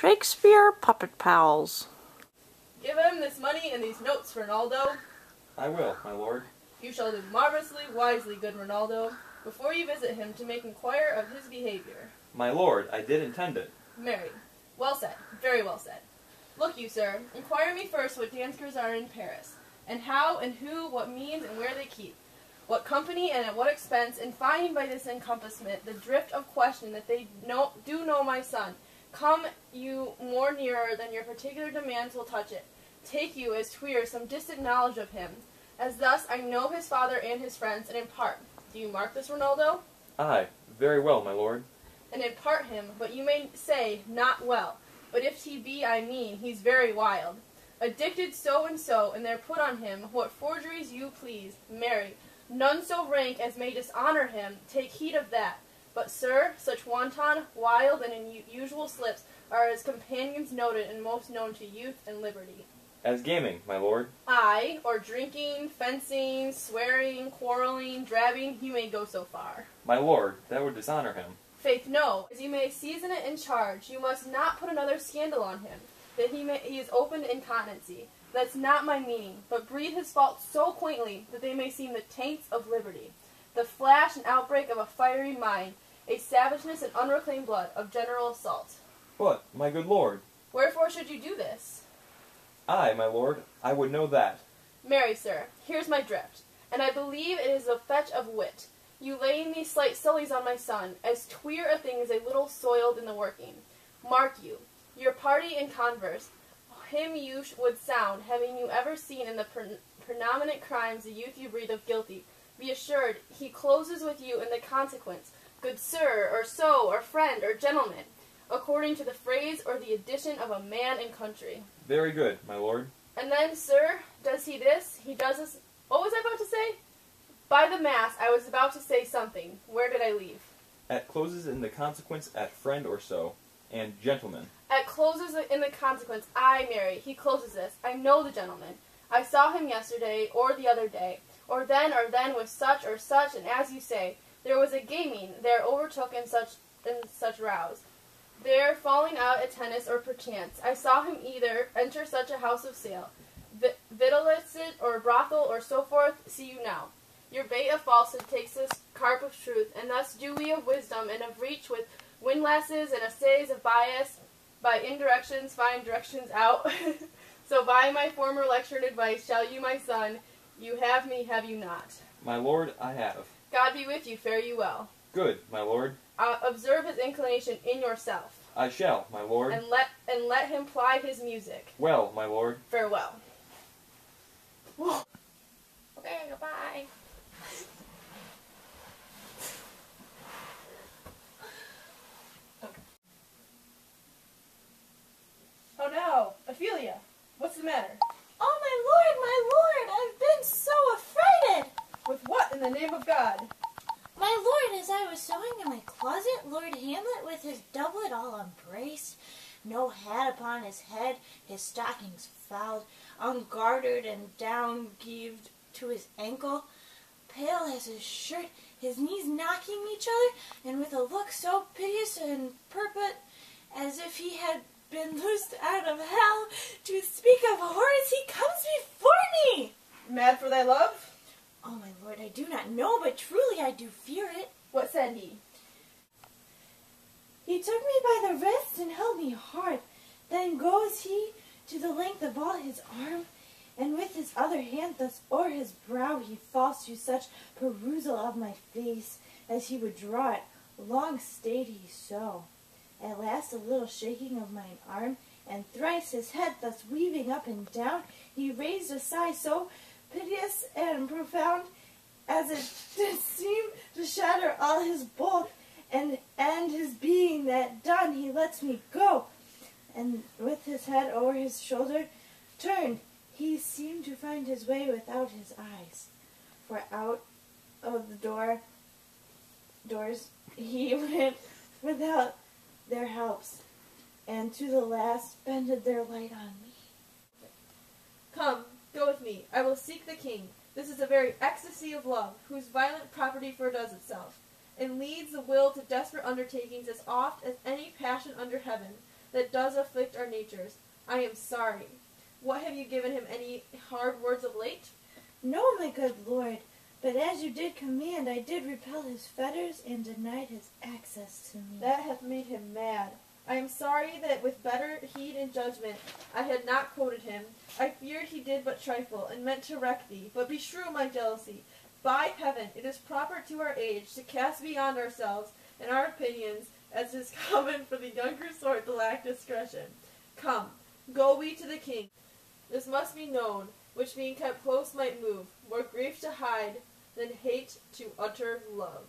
Shakespeare Puppet Pals. Give him this money and these notes, Ronaldo. I will, my lord. You shall do marvelously, wisely, good Ronaldo, before you visit him to make inquire of his behavior. My lord, I did intend it. Marry. Well said, very well said. Look you, sir, inquire me first what dancers are in Paris, and how and who, what means and where they keep, what company and at what expense, and finding by this encompassment the drift of question that they do know my son, come you more nearer than your particular demands will touch it. Take you as twere some distant knowledge of him, as thus I know his father and his friends, and in part. Do you mark this, Ronaldo? Aye, very well, my lord. And in part him, but you may say, not well. But if he be, I mean, he's very wild. Addicted so and so, and there put on him what forgeries you please. Marry, none so rank as may dishonor him, take heed of that. But, sir, such wanton, wild, and unusual slips are as companions noted and most known to youth and liberty. As gaming, my lord. Aye, or drinking, fencing, swearing, quarreling, drabbing, you may go so far. My lord, that would dishonor him. Faith, no. As you may season it in charge, you must not put another scandal on him, that he is open to incontinency. That's not my meaning, but breathe his faults so quaintly that they may seem the taints of liberty, the flash and outbreak of a fiery mind, a savageness and unreclaimed blood of general assault. But, my good lord. Wherefore should you do this? Aye, my lord, I would know that. Marry, sir, here's my drift, and I believe it is the fetch of wit. You laying these slight sullies on my son, as twere a thing as a little soiled in the working. Mark you, your party in converse, him you would sound, having you ever seen in the predominant crimes the youth you breathe of guilty. Be assured, he closes with you in the consequence, good sir, or so, or friend, or gentleman, according to the phrase or the addition of a man and country. Very good, my lord. And then, sir, does he this, he does this. What was I about to say? By the mass, I was about to say something. Where did I leave? At closes in the consequence at friend or so, and gentleman. At closes in the consequence, I marry. He closes this. I know the gentleman. I saw him yesterday, or the other day, or then with such or such, and as you say, there was a gaming there overtook in such rouse. There falling out at tennis or perchance, I saw him either enter such a house of sale, victuallicet or brothel or so forth, see you now. Your bait of falsehood takes this carp of truth, and thus do we of wisdom and of reach with windlasses and assays of bias, by indirections find directions out. So by my former lecture and advice shall you, my son, you have me, have you not? My lord, I have. God be with you, fare you well. Good, my lord. Observe his inclination in yourself. I shall, my lord. And let him ply his music. Well, my lord. Farewell. Okay, goodbye. Oh no, Ophelia, what's the matter? Oh, my lord, I've been so affrighted. With what in the name of God? My lord, as I was sewing in my closet, Lord Hamlet with his doublet all unbraced, no hat upon his head, his stockings fouled, ungartered and down heaved to his ankle, pale as his shirt, his knees knocking each other, and with a look so piteous and purport as if he had been loosed out of hell, to speak of horrors, he comes before me. Mad for thy love? Oh, my lord, I do not know, but truly I do fear it. What said he? He took me by the wrist and held me hard. Then goes he to the length of all his arm, and with his other hand thus o'er his brow he falls to such perusal of my face, as he would draw it. Long stayed he so. At last a little shaking of mine arm, and thrice his head thus weaving up and down, he raised a sigh so piteous and profound, as it did seem to shatter all his bulk, and his being. That done, he lets me go, and with his head over his shoulder turned, he seemed to find his way without his eyes, for out of the doors he went without their helps, and to the last bended their light on me. Come, go with me. I will seek the king. This is a very ecstasy of love, whose violent property fordoes itself, and leads the will to desperate undertakings as oft as any passion under heaven. that does afflict our natures. I am sorry. What, have you given him any hard words of late? No, my good lord, but as you did command, I did repel his fetters and denied his access to me. That hath made him mad. I am sorry that with better heed and judgment I had not quoted him. I feared he did but trifle, and meant to wreck thee. But beshrew my jealousy. By heaven, it is proper to our age to cast beyond ourselves and our opinions, as is common for the younger sort to lack discretion. Come, go we to the king. This must be known, which being kept close might move, more grief to hide than hate to utter love.